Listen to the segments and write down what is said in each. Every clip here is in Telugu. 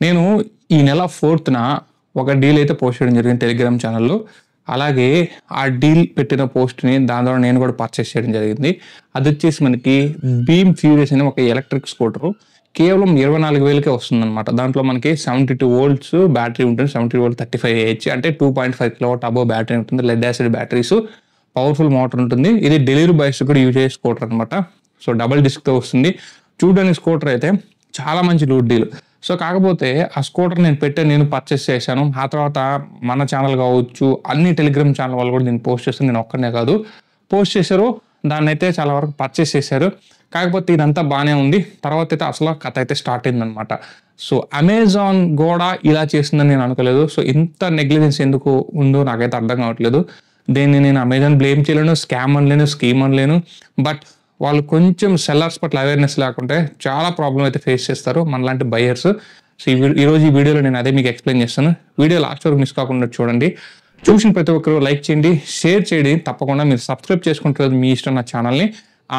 నేను ఈ నెల 4th ఒక డీల్ అయితే పోస్ట్ చేయడం జరిగింది టెలిగ్రామ్ ఛానల్లో. అలాగే ఆ డీల్ పెట్టిన పోస్ట్‌ని దాని ద్వారా నేను కూడా పర్చేస్ చేయడం జరిగింది. అదొచ్చేసి మనకి బీమ్ ఫ్యూరియస్ అనే ఒక ఎలక్ట్రిక్ స్కూటరు. కేవలం 24,000కే వస్తుందనమాట. దాంట్లో మనకి 72 వోల్ట్స్ బ్యాటరీ ఉంటుంది. 72 వోల్ట్ 35 ఏహెచ్ అంటే 2.5 కిలోవాట్ అబోవ్ బ్యాటరీ ఉంటుంది. Lead acid batteries, powerful motor ఉంటుంది. ఇది డెలివరీ బాయ్స్ కూడా యూజ్ అయ్యే స్కూటర్ అనమాట. సో డబుల్ డిస్క్‌తో వస్తుంది. చూడడానికి స్కూటర్ అయితే చాలా మంచి లూట్ డీల్. సో కాకపోతే ఆ స్కూటర్ నేను పర్చేస్ చేశాను. ఆ తర్వాత మన ఛానల్ కావచ్చు, అన్ని టెలిగ్రామ్ ఛానల్ వాళ్ళు కూడా నేను పోస్ట్ చేస్తాను. నేను ఒక్కనే కాదు పోస్ట్ చేశారు. దాన్నైతే చాలా వరకు పర్చేస్ చేశారు. కాకపోతే ఇదంతా బాగానే ఉంది. తర్వాత అయితే అసలు కథ అయితే స్టార్ట్ అయిందనమాట. సో అమెజాన్ కూడా ఇలా చేసిందని నేను అనుకోలేదు. సో ఇంత నెగ్లిజెన్స్ ఎందుకు ఉందో నాకైతే అర్థం కావట్లేదు. దీన్ని నేను అమెజాన్ బ్లేమ్ చేయలేను, స్కామ్ అనలేను, స్కీమ్ అనలేను. బట్ వాళ్ళు కొంచెం సెల్లర్స్ పట్ల అవేర్నెస్ లేకుంటే చాలా ప్రాబ్లం అయితే ఫేస్ చేస్తారు మనలాంటి బయర్స్. సో ఈరోజు ఈ వీడియోలో నేను అదే మీకు ఎక్స్ప్లెయిన్ చేస్తాను. వీడియో లాస్ట్ వరకు మిస్ కాకుండా చూడండి. చూసిన ప్రతి ఒక్కరు లైక్ చేయండి, షేర్ చేయండి. తప్పకుండా మీరు సబ్స్క్రైబ్ చేసుకుంటారు మీ ఇష్టం నా ఛానల్ని.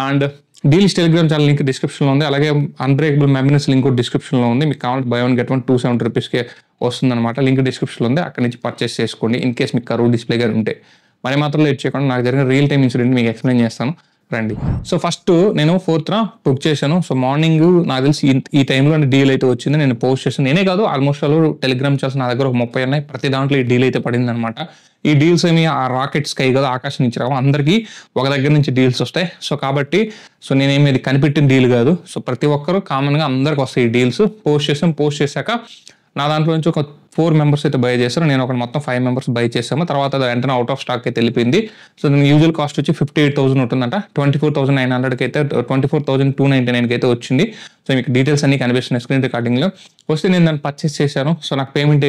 And deals Telegram channel link డిస్క్రిప్షన్లో ఉంది. అలాగే అన్బ్రేకబుల్ మెమరీస్ లింక్ కూడా డిస్క్రిప్షన్లో ఉంది. మీకు కావాలంటే బై 1 get 1 270 రూపీస్కే వస్తుందన్నమాట. లింక్ డిస్క్రిప్షన్లో ఉంది. అక్కడి నుంచి పర్చేస్ చేసుకోండి ఇన్ కేస్ మీకు కరువు డిస్ప్లే గారు ఉంటే. మరి మాత్రం లేట్ చేయకుండా నాకు జరిగిన రియల్ టైమ్ ఇన్సిడెంట్ మీకు ఎక్స్ప్లెయిన్ చేస్తాను రండి. సో ఫస్ట్ నేను 4th బుక్ చేశాను. సో మార్నింగ్ నాకు తెలిసి ఈ టైంలో డీల్ అయితే వచ్చింది. నేను పోస్ట్ చేశాను. నేనే కాదు ఆల్మోస్ట్ వాళ్ళు టెలిగ్రామ్ ఛానల్స్ నా దగ్గర ఒక 30 ఉన్నాయి. ప్రతి దాంట్లో ఈ డీల్ అయితే పడింది అనమాట. ఈ డీల్స్ ఏమి ఆ రాకెట్ స్కై కదా ఆకాశం నుంచి రావు, అందరికీ ఒక దగ్గర నుంచి డీల్స్ వస్తాయి. సో కాబట్టి నేనేమి ఇది కనిపెట్టిన డీల్ కాదు. సో ప్రతి ఒక్కరు కామన్గా అందరికి వస్తాయి ఈ డీల్స్. పోస్ట్ చేశాక నా దాంట్లో నుంచి ఒక 4 మెంబర్స్ అయితే బై చేశారు. నేను ఒక మొత్తం 5 మెంబర్స్ బై చేసాము. తర్వాత అది వెంటనే అవుట్ ఆఫ్ స్టాక్ అయితే వెళ్ళిపోయింది. సో దీని యూజువల్ కాస్ట్ వచ్చి 58,000 ఉంటుందంట. 24,900కి అయితే 24,299కి అయితే వచ్చింది. సో మీకు డీటెయిల్స్ అన్ని కనిపిస్తున్నాయి స్క్రీన్ రికార్డింగ్లో. వస్తే నేను దాన్ని పర్చేస్ చేశాను. సో నాకు పేమెంట్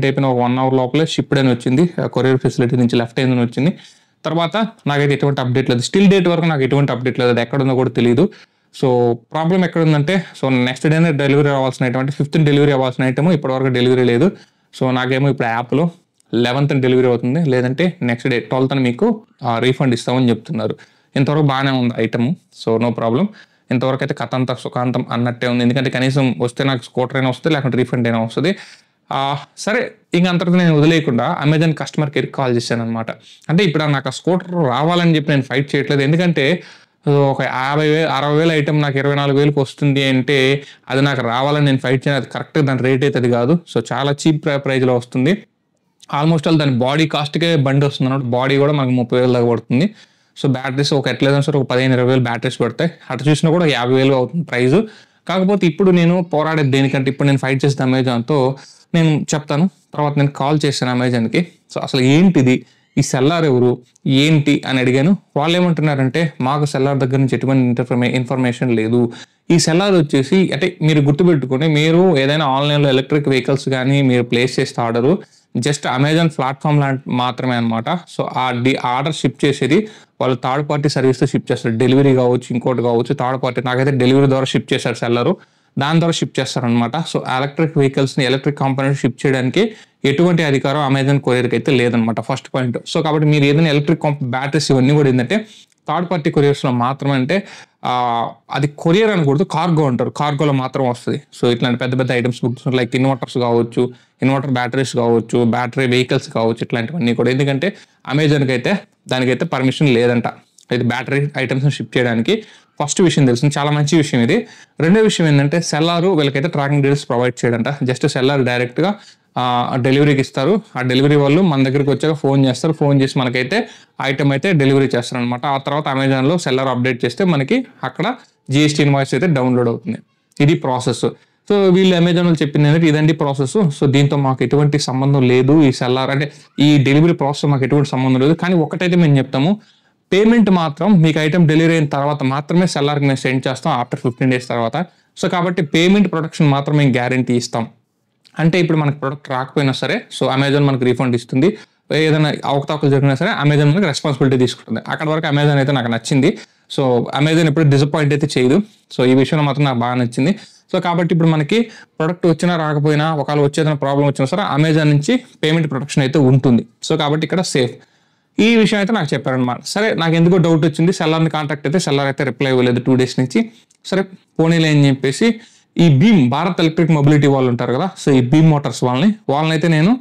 అయిపోయిన ఒక 1 అవర్ లోపలే షిప్డ్ అని వచ్చింది. కొరియర్ ఫెసిలిటీ నుంచి లెఫ్ట్ అయిందని వచ్చింది. తర్వాత నాకైతే ఎటువంటి అప్డేట్ లేదు. స్టిల్ డేట్ వరకు నాకు ఎటువంటి అప్డేట్ లేదు. అది ఎక్కడ ఉందో కూడా తెలియదు. సో ప్రాబ్లం ఎక్కడ ఉందంటే నెక్స్ట్ డేనే డెలివరీ అవ్వాల్సిన ఐటమ్ అంటే 5th డెలివరీ అవ్వాల్సిన ఐటమ్ ఇప్పటివరకు డెలివరీ లేదు. సో నాకేమో ఇప్పుడు యాప్లో 11th డెలివరీ అవుతుంది. లేదంటే నెక్స్ట్ డే 12th మీకు రీఫండ్ ఇస్తామని చెప్తున్నారు. ఇంతవరకు బాగానే ఉంది ఐటమ్. So no problem. ఇంతవరకు అయితే కథ అంతా సుఖాంతం అన్నట్టే ఉంది. ఎందుకంటే కనీసం వస్తే నాకు స్కూటర్ అయినా వస్తుంది, లేకుంటే రీఫండ్ అయినా వస్తుంది. సరే ఇంక అంతటితో నేను వదిలేయకుండా అమెజాన్ కస్టమర్ కేర్కి కాల్ చేశాను అనమాట. అంటే ఇప్పుడు నాకు ఆ స్కూటర్ రావాలని చెప్పి నేను ఫైట్ చేయట్లేదు. ఎందుకంటే ఒక 50,000 ఐటమ్ నాకు 24,000కి వస్తుంది అంటే అది నాకు రావాలని నేను ఫైట్ చేయను. అది కరెక్ట్గా దాని రేట్ అయితే అది కాదు. సో చాలా చీప్ ప్రైజ్లో వస్తుంది. ఆల్మోస్ట్ దాని బాడీ కాస్ట్కే బండి వస్తుంది అన్నమాట. బాడీ కూడా మనకు 30,000 దాకా పడుతుంది. సో బ్యాటరీస్ ఒక ఎట్లేదని సరే ఒక 15,000-20,000 బ్యాటరీస్ పడతాయి. అటు చూసినా కూడా 50,000 అవుతుంది ప్రైజు. కాకపోతే ఇప్పుడు నేను పోరాడేది దేనికంటే ఇప్పుడు నేను ఫైట్ చేసిన అమెజాన్తో నేను చెప్తాను. తర్వాత నేను కాల్ చేశాను అమెజాన్కి. సో అసలు ఏంటిది, ఈ సెల్లార్ ఎవరు ఏంటి అని అడిగాను. వాళ్ళు ఏమంటున్నారంటే మాకు సెల్లార్ దగ్గర నుంచి ఎటువంటి ఇన్ఫర్మేషన్ లేదు. ఈ సెల్లార్ వచ్చేసి అంటే మీరు గుర్తుపెట్టుకుని మీరు ఏదైనా ఆన్లైన్లో ఎలక్ట్రిక్ వెహికల్స్ కానీ మీరు ప్లేస్ చేస్తే ఆర్డరు జస్ట్ అమెజాన్ ప్లాట్ఫామ్ మాత్రమే అనమాట. సో ఆర్డర్ షిప్ చేసేది వాళ్ళు థర్డ్ పార్టీ సర్వీస్తో షిప్ చేస్తారు. డెలివరీ కావచ్చు, ఇంకోటి కావచ్చు, థర్డ్ పార్టీ. నాకైతే డెలివరీ ద్వారా షిప్ చేశారు సెల్లరు. దాని ద్వారా షిప్ చేస్తారనమాట. సో ఎలక్ట్రిక్ వెహికల్స్ని ఎలక్ట్రిక్ కాంపోనెంట్స్ షిప్ చేయడానికి ఎటువంటి అధికారం అమెజాన్ కొరియర్కి అయితే లేదనమాట. First point. సో కాబట్టి మీరు ఏదైనా ఎలక్ట్రిక్ బ్యాటరీస్ ఇవన్నీ కూడా ఏంటంటే థర్డ్ పార్టీ కొరియర్స్లో మాత్రమే, అంటే అది కొరియర్ అనకూడదు, కార్గో అంటారు. కార్గోలో మాత్రం వస్తుంది. సో ఇట్లాంటి పెద్ద పెద్ద ఐటమ్స్ బుక్స్ లైక్ ఇన్వర్టర్స్ కావచ్చు, ఇన్వర్టర్ బ్యాటరీస్ కావచ్చు, బ్యాటరీ వెహికల్స్ కావచ్చు, ఇట్లాంటివన్నీ కూడా. ఎందుకంటే అమెజాన్కి అయితే దానికైతే పర్మిషన్ లేదంట ఇది బ్యాటరీ ఐటమ్స్ని షిప్ చేయడానికి. ఫస్ట్ విషయం తెలిసింది, చాలా మంచి విషయం ఇది. రెండో విషయం ఏంటంటే సెల్లారు వీళ్ళకైతే ట్రాకింగ్ డీటెయిల్స్ ప్రొవైడ్ చేయడంట. జస్ట్ సెల్లార్ డైరెక్ట్గా డెలివరీకి ఇస్తారు. ఆ డెలివరీ వాళ్ళు మన దగ్గరికి వచ్చాక ఫోన్ చేస్తారు. ఫోన్ చేసి మనకైతే ఐటమ్ అయితే డెలివరీ చేస్తారు అనమాట. ఆ తర్వాత అమెజాన్లో సెల్లర్ అప్డేట్ చేస్తే మనకి అక్కడ GST ఇన్వాయిస్ అయితే డౌన్లోడ్ అవుతుంది. ఇది ప్రాసెస్. సో వీళ్ళు అమెజాన్ వాళ్ళు చెప్పింది ఏంటంటే ఇదండి ప్రాసెస్. సో దీంతో మాకు ఎటువంటి సంబంధం లేదు. ఈ సెల్లార్ అంటే ఈ డెలివరీ ప్రాసెస్ మాకు ఎటువంటి సంబంధం లేదు. కానీ ఒకటైతే మేము చెప్తాము, పేమెంట్ మాత్రం మీకు ఐటమ్ డెలివరీ అయిన తర్వాత మాత్రమే సెల్లార్కి మేము సెండ్ చేస్తాం ఆఫ్టర్ 15 days తర్వాత. సో కాబట్టి పేమెంట్ ప్రొడక్షన్ మాత్రం మేము గ్యారంటీ ఇస్తాం. అంటే ఇప్పుడు మనకు ప్రొడక్ట్ రాకపోయినా సరే సో అమెజాన్ మనకు రీఫండ్ ఇస్తుంది. ఏదైనా అవకతవకలు జరిగినా సరే అమెజాన్ మనకి రెస్పాన్సిబిలిటీ తీసుకుంటుంది. అక్కడ వరకు అమెజాన్ అయితే నాకు నచ్చింది. సో అమెజాన్ ఎప్పుడు డిసప్పాయింట్ అయితే చేయదు. సో ఈ విషయంలో మాత్రం నాకు బాగా నచ్చింది. సో కాబట్టి ఇప్పుడు మనకి ప్రొడక్ట్ వచ్చినా రాకపోయినా ఒకవేళ వచ్చేదైనా ప్రాబ్లం వచ్చినా సరే అమెజాన్ నుంచి పేమెంట్ ప్రొటెక్షన్ అయితే ఉంటుంది. సో కాబట్టి ఇక్కడ సేఫ్. ఈ విషయం అయితే నాకు చెప్పారనమాట. సరే నాకు ఎందుకో డౌట్ వచ్చింది. సెల్లర్ని కాంటాక్ట్ అయితే సెల్లర్ అయితే రిప్లై ఇవ్వలేదు 2 days నుంచి. సరే పోనీలే అని చెప్పేసి ఈ భీమ్ భారత్ ఎలక్ట్రిక్ మొబిలిటీ వాళ్ళు ఉంటారు కదా, సో ఈ భీమ్ మోటార్స్ వాళ్ళనైతే నేను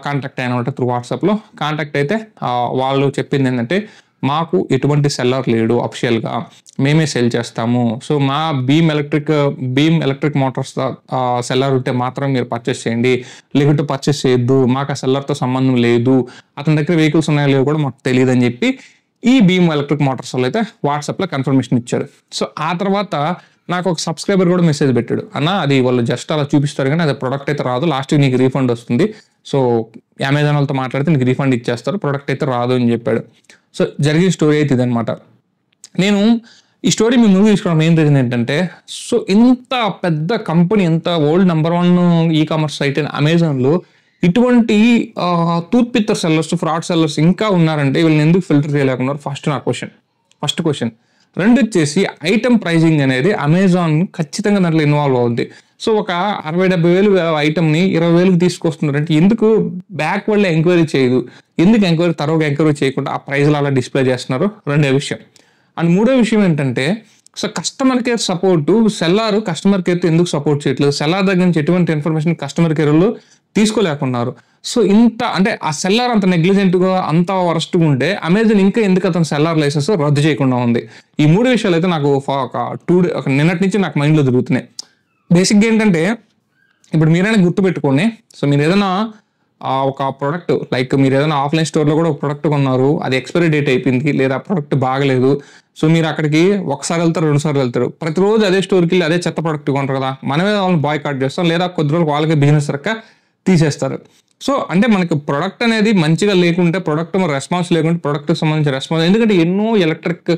కాంటాక్ట్ అయినమాట త్రూ వాట్సాప్లో. కాంటాక్ట్ అయితే వాళ్ళు చెప్పింది ఏంటంటే, మాకు ఎటువంటి సెల్లర్ లేడు అఫిషియల్గా, మేమే సెల్ చేస్తాము. సో మా భీమ్ ఎలక్ట్రిక్ మోటార్స్ సెల్లర్ ఉంటే మాత్రం మీరు పర్చేస్ చేయండి, లేకుంటే పర్చేస్ చేయొద్దు, మాకు ఆ సెల్లర్తో సంబంధం లేదు, అతని దగ్గర వెహికల్స్ ఉన్నాయో లేవో కూడా మాకు తెలియదు అని చెప్పి ఈ భీమ్ ఎలక్ట్రిక్ మోటార్స్ వాళ్ళు అయితే వాట్సాప్లో కన్ఫర్మేషన్ ఇచ్చారు. సో ఆ తర్వాత నాకు ఒక సబ్స్క్రైబర్ కూడా మెసేజ్ పెట్టాడు, అన్న అది వాళ్ళు జస్ట్ అలా చూపిస్తారు కానీ అది ప్రొడక్ట్ అయితే రాదు, లాస్ట్కి నీకు రీఫండ్ వస్తుంది, సో అమెజాన్ వాళ్ళతో మాట్లాడితే నీకు రీఫండ్ ఇచ్చేస్తారు, ప్రొడక్ట్ అయితే రాదు అని చెప్పాడు. సో జరిగిన స్టోరీ అయితే ఇదనమాట. నేను ఈ స్టోరీ మీ ముందు తీసుకోవడం మెయిన్ రీజన్ ఏంటంటే, సో ఇంత పెద్ద కంపెనీ, ఇంత world number 1 e commerce site అయిన అమెజాన్లో ఇటువంటి టూత్ పిత్తర్ సెల్లర్స్, ఫ్రాడ్ సెల్లర్స్ ఇంకా ఉన్నారంటే వీళ్ళని ఎందుకు ఫిల్టర్ చేయలేకున్నారు? First question. రెండు వచ్చేసి ఐటమ్ ప్రైజింగ్ అనేది అమెజాన్ ఖచ్చితంగా దాంట్లో ఇన్వాల్వ్ అవుద్ది. సో ఒక 60-70 వేలు ఐటమ్ని 20 వేలకు తీసుకొస్తున్నారంటే ఎందుకు బ్యాక్వర్డ్లో ఎంక్వైరీ చేయదు? ఎందుకు తరోగా ఎంక్వైరీ చేయకుండా ఆ ప్రైజ్లో అలా డిస్ప్లే చేస్తున్నారు? రెండో విషయం. అండ్ మూడో విషయం ఏంటంటే, so customer care support, seller customer కేర్తో ఎందుకు సపోర్ట్ చేయట్లేదు? సెల్లార్ దగ్గర నుంచి ఎటువంటి ఇన్ఫర్మేషన్ కస్టమర్ కేర్లో తీసుకోలేకున్నారు. సో ఇంత అంటే ఆ సెల్లార్ అంత నెగ్లిజెంట్గా, అంత వరస్ట్గా ఉంటే అమెజాన్ ఇంకా ఎందుకు అతను సెల్లార్ లైసెన్స్ రద్దు చేయకుండా ఉంది? ఈ మూడు విషయాలు అయితే నాకు ఒక నిన్నటి నుంచి నాకు మైండ్లో తిరుగుతున్నాయి. బేసిక్గా ఏంటంటే, ఇప్పుడు మీరైనా గుర్తుపెట్టుకోండి, సో మీరు ఏదైనా ఒక ప్రోడక్ట్, లైక్ మీరు ఏదైనా ఆఫ్లైన్ స్టోర్లో కూడా ఒక ప్రోడక్ట్ కొన్నారు, అది ఎక్స్పైరీ డేట్ అయిపోయింది లేదా ప్రోడక్ట్ బాగలేదు, సో మీరు అక్కడికి ఒకసారి వెళ్తారు, 2 సార్లు వెళ్తారు, ప్రతిరోజు అదే స్టోర్కి వెళ్ళి అదే చెత్త ప్రోడక్ట్ కొంటారు కదా, మనమే వాళ్ళని బాయ్కాట్ చేస్తాం, లేదా కొద్ది రోజులు వాళ్ళకే బిజినెస్ రక్క తీసేస్తారు. సో అంటే మనకి ప్రోడక్ట్ అనేది మంచిగా లేకుంటే, ప్రోడక్ట్ రెస్పాన్స్ లేకుంటే, ప్రోడక్ట్కి సంబంధించిన రెస్పాన్స్, ఎందుకంటే ఎన్నో ఎలక్ట్రిక్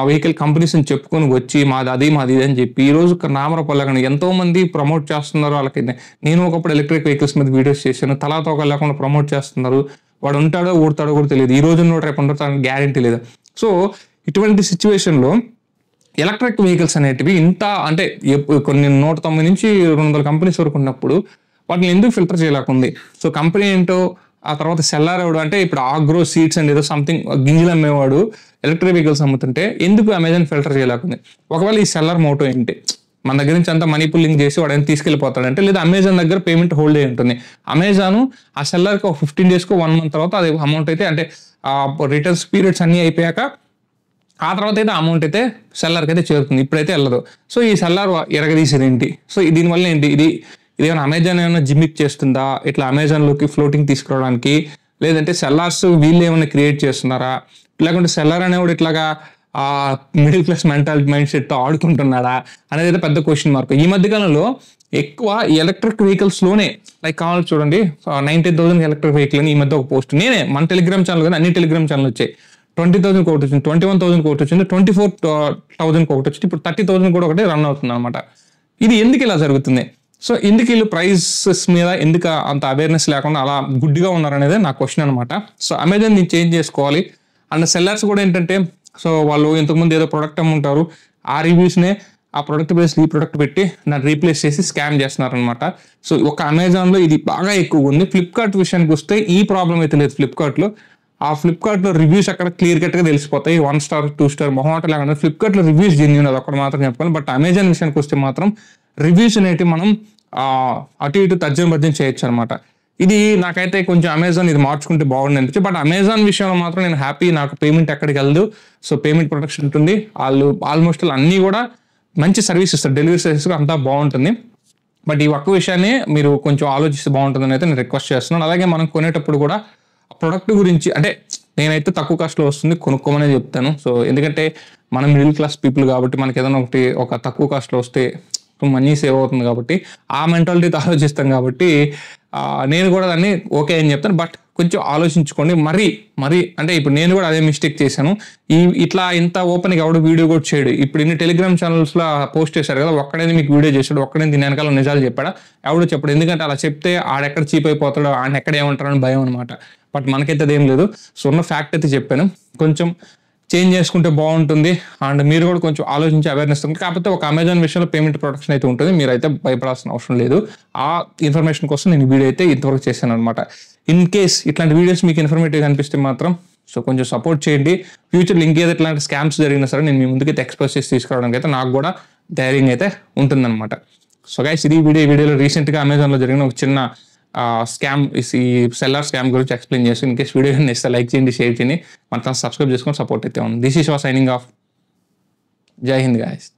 వెహికల్ కంపెనీస్ అని చెప్పుకొని వచ్చి మాది అని చెప్పి ఈరోజు నామరపల్లెకుండా ఎంతో మంది ప్రమోట్ చేస్తున్నారు. వాళ్ళకి నేను ఒకప్పుడు ఎలక్ట్రిక్ వెహికల్స్ మీద వీడియోస్ చేశాను, తలాతోక లేకుండా ప్రమోట్ చేస్తున్నారు. వాడు ఉంటాడో ఊడతాడో కూడా తెలియదు, ఈ రోజు రేపు ఉంటాడో తనకు గ్యారెంటీ లేదు. సో ఇటువంటి సిచ్యువేషన్లో ఎలక్ట్రిక్ వెహికల్స్ అనేటివి ఇంత అంటే కొన్ని 190 నుంచి 200 కంపెనీస్ వరకు ఉన్నప్పుడు వాటిని ఎందుకు ఫిల్టర్ చేయలేకుంది? సో కంపెనీ ఏంటో, ఆ తర్వాత సెల్లార్ ఎవడు అంటే ఇప్పుడు ఆగ్రో సీడ్స్ అండ్ ఏదో సంథింగ్ గింజలు అమ్మేవాడు ఎలక్ట్రిక్ వెహికల్స్ అమ్ముతుంటే ఎందుకు అమెజాన్ ఫిల్టర్ చేయలేకుంది? ఒకవేళ ఈ సెల్లర్ మోటో ఏంటి, మన దగ్గర నుంచి అంతా మనీ పుల్లింగ్ చేసి వాడు ఎంత తీసుకెళ్ళిపోతాడంటే, లేదా అమెజాన్ దగ్గర పేమెంట్ హోల్డ్ అయి ఉంటుంది, అమెజాన్ ఆ సెల్లర్కి ఒక 15 days 1 month తర్వాత అది అమౌంట్ అయితే, అంటే రిటర్న్స్ పీరియడ్స్ అన్నీ అయిపోయాక ఆ తర్వాత అయితే అమౌంట్ అయితే సెల్లర్కి అయితే చేరుతుంది, ఇప్పుడైతే వెళ్ళదు. సో ఈ సెల్లర్ ఎరగదీసేది ఏంటి? సో దీనివల్ల ఏంటి, ఇది ఏమైనా అమెజాన్ ఏమైనా జిమ్మిక్ చేస్తుందా ఇట్లా అమెజాన్లోకి ఫ్లోటింగ్ తీసుకురావడానికి, లేదంటే సెల్లార్స్ వీళ్ళు ఏమైనా క్రియేట్ చేస్తున్నారా, లేకుంటే సెల్లర్ అనేవాడు ఇట్లాగా మిడిల్ క్లాస్ మైండ్ సెట్తో ఆడుకుంటున్నాడా అనేది అయితే పెద్ద క్వశ్చన్ మార్క్. ఈ మధ్యకాలంలో ఎక్కువ ఎలక్ట్రిక్ వెహికల్స్లోనే, లైక్ కావాలి చూడండి, 19,000 ఎలక్ట్రిక్ వెహికల్ అని ఈ మధ్య ఒక పోస్ట్ నేనే మన టెలిగ్రామ్ ఛానల్ కానీ అన్ని టెలిగ్రామ్ ఛానల్ వచ్చాయి. 20,000 ఒకటి వచ్చింది, 21,000 ఒకటి వచ్చింది, 24,000 ఒకటి వచ్చింది, ఇప్పుడు 30,000 కూడా ఒకటి రన్ అవుతుంది అనమాట. ఇది ఎందుకు ఇలా జరుగుతుంది? సో ఎందుకు వీళ్ళు ప్రైసెస్ మీద ఎందుకు అంత అవేర్నెస్ లేకుండా అలా గుడ్డిగా ఉన్నారనేది నా క్వశ్చన్ అనమాట. సో అమెజాన్ దీన్ని చేంజ్ చేసుకోవాలి. అండ్ సెల్లర్స్ కూడా ఏంటంటే, సో వాళ్ళు ఇంతకుముందు ఏదో ప్రోడక్ట్ అమ్ముంటారు, ఆ రివ్యూస్నే ఆ ప్రోడక్ట్ ప్లేస్ ఈ ప్రోడక్ట్ పెట్టి దాన్ని రీప్లేస్ చేసి స్కామ్ చేస్తున్నారనమాట. సో ఒక అమెజాన్లో ఇది బాగా ఎక్కువగా ఉంది. ఫ్లిప్కార్ట్ విషయానికి వస్తే ఈ ప్రాబ్లం అయితే లేదు. ఫ్లిప్కార్ట్లో రివ్యూస్ అక్కడ క్లియర్ కట్గా తెలిసిపోతాయి, 1 star 2 star మొహమాట లేకుండా ఫ్లిప్కార్ట్లో రివ్యూస్ జెన్యూన్, అది అక్కడ మాత్రం చెప్పాలి. బట్ అమెజాన్ విషయానికి వస్తే మాత్రం రివ్యూస్ అనేవి మనం అటు ఇటు తర్జన చేయొచ్చు అనమాట. ఇది నాకైతే కొంచెం అమెజాన్ ఇది మార్చుకుంటే బాగుంది అనిపించి. బట్ అమెజాన్ విషయంలో మాత్రం నేను హ్యాపీ, నాకు పేమెంట్ ఎక్కడికి వెళ్ళదు, సో పేమెంట్ ప్రొటెక్షన్ ఉంటుంది, వాళ్ళు ఆల్మోస్ట్ అన్నీ కూడా మంచి సర్వీస్ ఇస్తారు, డెలివరీ సర్వీస్ అంతా బాగుంటుంది. బట్ ఈ ఒక్క విషయాన్ని మీరు కొంచెం ఆలోచిస్తే బాగుంటుందని అయితే నేను రిక్వెస్ట్ చేస్తున్నాను. అలాగే మనం కొనేటప్పుడు కూడా ప్రొడక్ట్ గురించి, అంటే నేనైతే తక్కువ కాస్ట్లో వస్తుంది కొనుక్కోమనే చెప్తాను. సో ఎందుకంటే మనం మిడిల్ క్లాస్ పీపుల్ కాబట్టి మనకి ఏదైనా ఒక తక్కువ కాస్ట్లో వస్తే మనీ సేవ్ అవుతుంది కాబట్టి ఆ మెంటాలిటీతో ఆలోచిస్తాం కాబట్టి నేను కూడా దాన్ని ఓకే అని చెప్తాను. బట్ కొంచెం ఆలోచించుకోండి. మరీ అంటే ఇప్పుడు నేను కూడా అదే మిస్టేక్ చేశాను. ఇట్లా ఇంత ఓపెన్గా ఎవడు వీడియో కూడా చేయడు. ఇప్పుడు ఇన్ని టెలిగ్రామ్ ఛానల్స్లో పోస్ట్ చేశారు కదా, ఒక్కడేది మీకు వీడియో చేశాడు, ఒక్కడే దీని వెనకాల నిజాలు చెప్పాడా? ఎవడో చెప్పాడు. ఎందుకంటే అలా చెప్తే ఆడెక్కడ చీప్ అయిపోతాడో, ఆయన ఎక్కడ ఏమంటారని భయం అనమాట. బట్ మనకైతే అదేం లేదు. సో ఉన్న ఫ్యాక్ట్ అయితే చెప్పాను. కొంచెం చేంజ్ చేసుకుంటే బాగుంటుంది. అండ్ మీరు కూడా కొంచెం ఆలోచించి అవేర్నెస్ ఉంటుంది. కాకపోతే ఒక అమెజాన్ విషయంలో పేమెంట్ ప్రొటెక్షన్ అయితే ఉంటుంది, మీరైతే భయపడాల్సిన అవసరం లేదు. ఆ ఇన్ఫర్మేషన్ కోసం నేను వీడియో అయితే ఇంతవరకు చేశాను అనమాట. ఇన్ కేస్ ఇట్లాంటి వీడియోస్ మీకు ఇన్ఫర్మేటివ్గా అనిపిస్తే మాత్రం సో కొంచెం సపోర్ట్ చేయండి. ఫ్యూచర్లో ఇంకేదో ఇట్లాంటి స్కామ్స్ జరిగినా సరే నేను మీ ముందుకైతే ఎక్స్పోజ్ చేసి తీసుకురావడానికి అయితే నాకు కూడా ధైర్యంగా అయితే ఉంటుందన్నమాట. సో గైస్ ఇది వీడియోలో రీసెంట్గా అమెజాన్లో జరిగిన ఒక చిన్న స్కామ్, ఈ సెల్లర్ స్కామ్ గురించి ఎక్స్ప్లెయిన్ చేసి ఇన్ కేస్ వీడియో నేస్తే లైక్ చేయండి, షేర్ చేయండి, మన సబ్స్క్రైబ్ చేసుకొని సపోర్ట్ అయితే ఉంది. This is signing off. జై హింద్ గైస్.